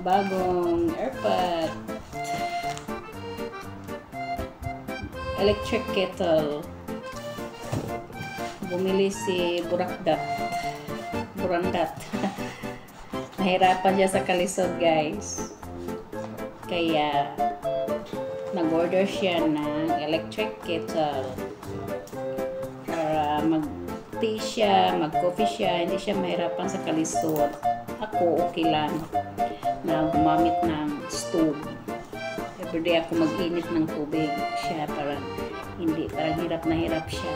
bagong airpot. Electric kettle. Bumili si Burandat. Nahirapan siya sa kalisod, guys. Kaya nag-order siya ng electric kettle para mag-tea siya, mag-coffee siya, hindi siya mahirapan sa kalisod. Ako okay lang na gumamit ng stove. Everyday ako mag-init ng tubig siya, parang hirap na hirap siya.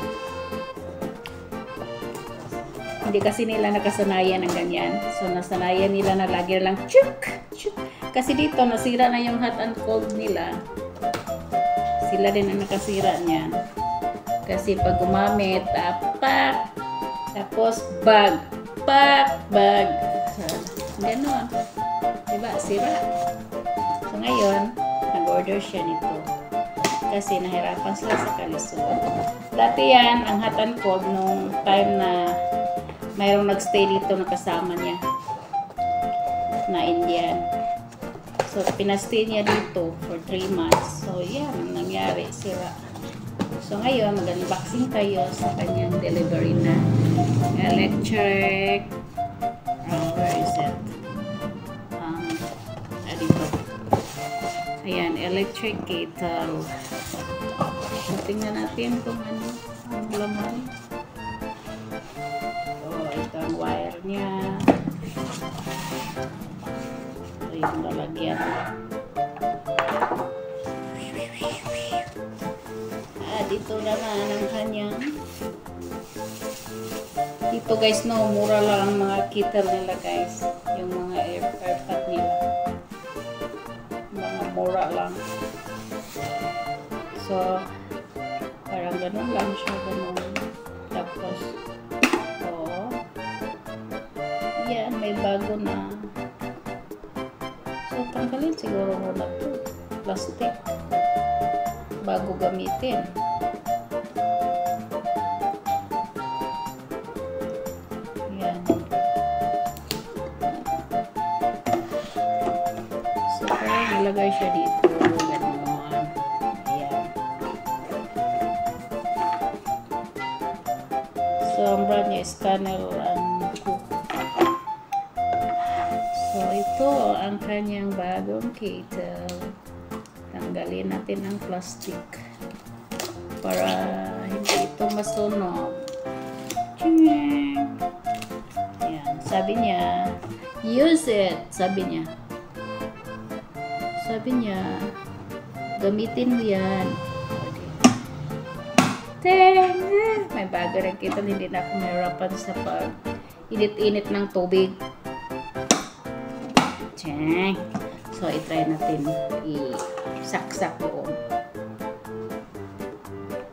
Hindi kasi nila nakasanayan ng ganyan. So, nasanayan nila na lagi lang chuk, chuk. Kasi dito, nasira na yung hot and cold nila. Sila din ang nakasira niyan. Kasi pag gumamit, pak, tapos bag. So, gano'n. Diba? Sira. So, ngayon, nag-order siya nito. Kasi nahirapan sila sa kalisod. Dati yan, ang hot and cold nung time na mayroong nagstay dito na kasama niya na Indian. So, pinastay niya dito for 3 months. So, yan ang nangyari. Sira. So, ngayon, mag-unboxing tayo sa kanyang delivery na electric. Where is it? Dito. Ayan, electric kettle. So, tingnan natin kung ano ang laman. Ito ang wire niya. Ito yung lalagyan. Dito naman ang kanyang. Dito guys, no, mura lang ang mga kettle nila guys. Yung mga airpot nila. Mga mura lang. So, parang ganun lang siya, ganun. Tapos, yan, may bago na. So, tanggalin siguro muna ito. Plastic. Bago gamitin. Yan. So, nilagay siya dito. Ganon. Ayan. So, ang brand niya is Canel and Cook. So, ito ang kanyang bagong kettle. Tanggalin natin ang plastic para hindi ito masunog. Ayan. Sabi niya, use it. Sabi niya, gamitin mo yan. May bago rin kita. Hindi na ako mahirapan sa pag-init-init ng tubig. So, i-try natin i-saksak doon.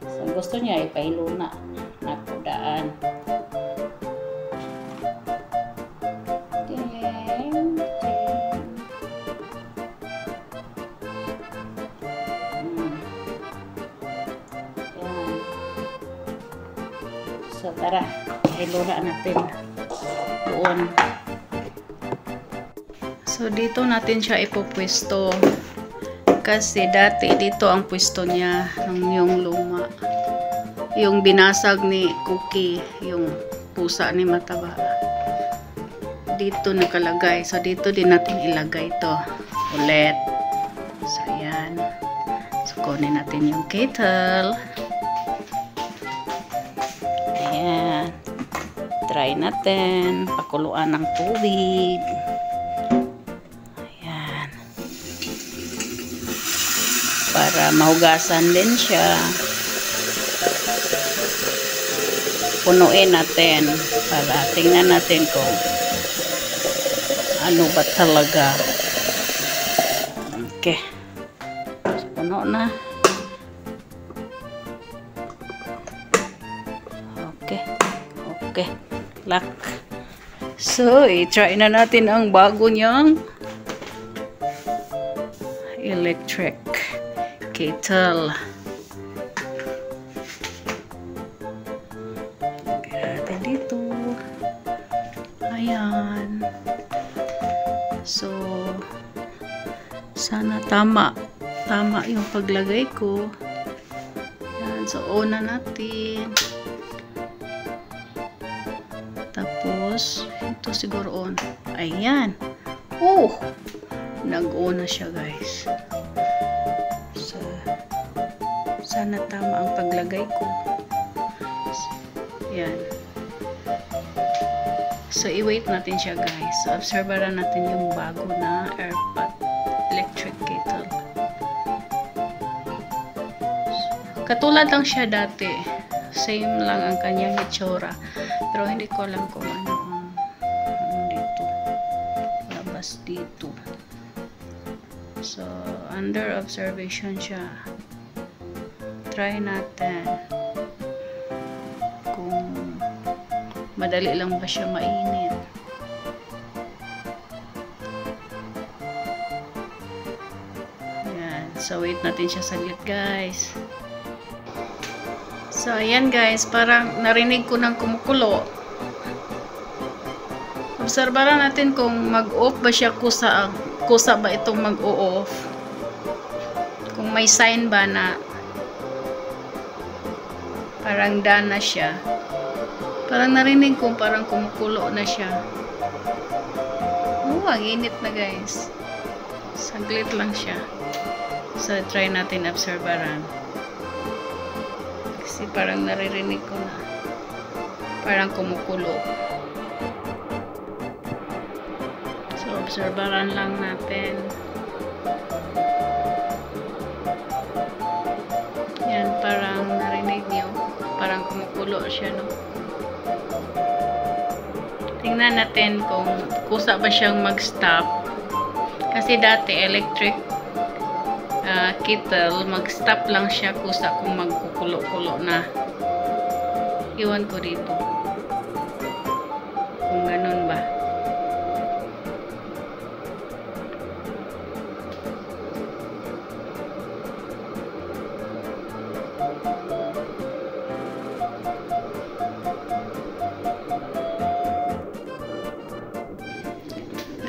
So, gusto niya ipailo na nakudaan. So, tara, ilura natin doon. So, dito natin siya ipupwesto. Kasi dati dito ang pwesto niya ng yung luma. Yung binasag ni Cookie, yung pusa ni Mataba. Dito nakalagay. So, dito din natin ilagay ito ulit. So, ayan. So, kunin natin yung kettle. Ayan. Try natin. Pakuluan ng tubig. Para mahugasan din siya. Punuin natin para tingnan natin kung ano ba talaga. Okay. So, puno na. Okay. Lock. So, i-try na natin ang bago niyang electric kettle. Lagyan natin dito. Ayan. So, sana tama yung paglagay ko. Yan. So, on na natin. Tapos, ito siguro on. Ayan. Oh! Nag-on na siya, guys. So, sana tama ang paglagay ko. Yan. So, i-wait natin siya, guys. So, observeran natin yung bago na airpot electric kettle. Katulad lang siya dati. Same lang ang kanyang itsura. Pero hindi ko alam kung ano ang dito. Labas dito. So, under observation siya. Try natin kung madali lang ba siya mainit. Ayan. So, wait natin siya saglit, guys. So, ayan, guys. Parang narinig ko ng kumukulo. Obserbaran natin kung mag-off ba siya, kusa ba itong mag-o-off. Kung may sign ba na parang done na siya. Parang narinig ko parang kumukulo na siya. Oh, ang init na, guys. Saglit lang siya. So, try natin obserbaran. Kasi parang naririnig ko na parang kumukulo. So, obserbaran lang natin. Yan, parang narinig niyo. Parang kumukulo siya, no? Tingnan natin kung kusa ba siyang mag-stop. Kasi dati electric kettle, mag-stop lang siya kusa kung magkukulo-kulo na. Iwan ko dito. Kung ganun ba.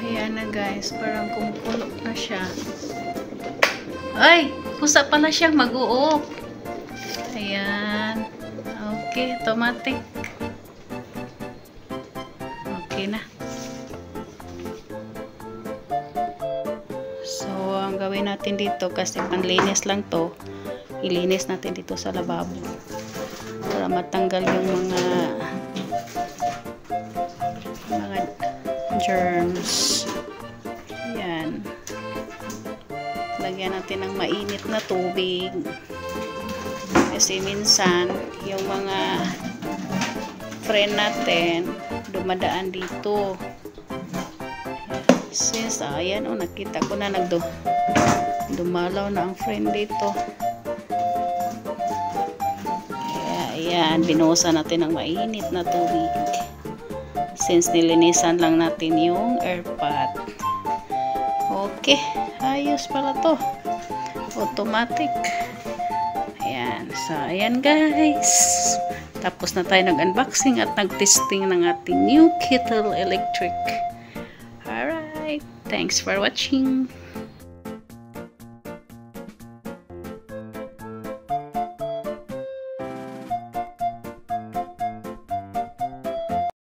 Ayan na, guys, parang kumukulo na siya. Ay! Kusa pala siyang mag-uop. Ayan. Okay, automatic. Okay na. So, ang gawin natin dito, kasi panlinis lang to, ilinis natin dito sa lababo. Para matanggal yung mga germs. Ayan. Lagyan natin ng mainit na tubig. Kasi minsan, yung mga friend natin, dumadaan dito. Since, ayan, nakita ko na dumalaw na ang friend dito. Ayan, binuhusan natin ng mainit na tubig. Since nilinisan lang natin yung airpot. Okay, ayos pala to. Automatic. Ayan, so ayan, guys. Tapos na tayo nag-unboxing at nag-testing ng ating new kettle electric. Alright, thanks for watching.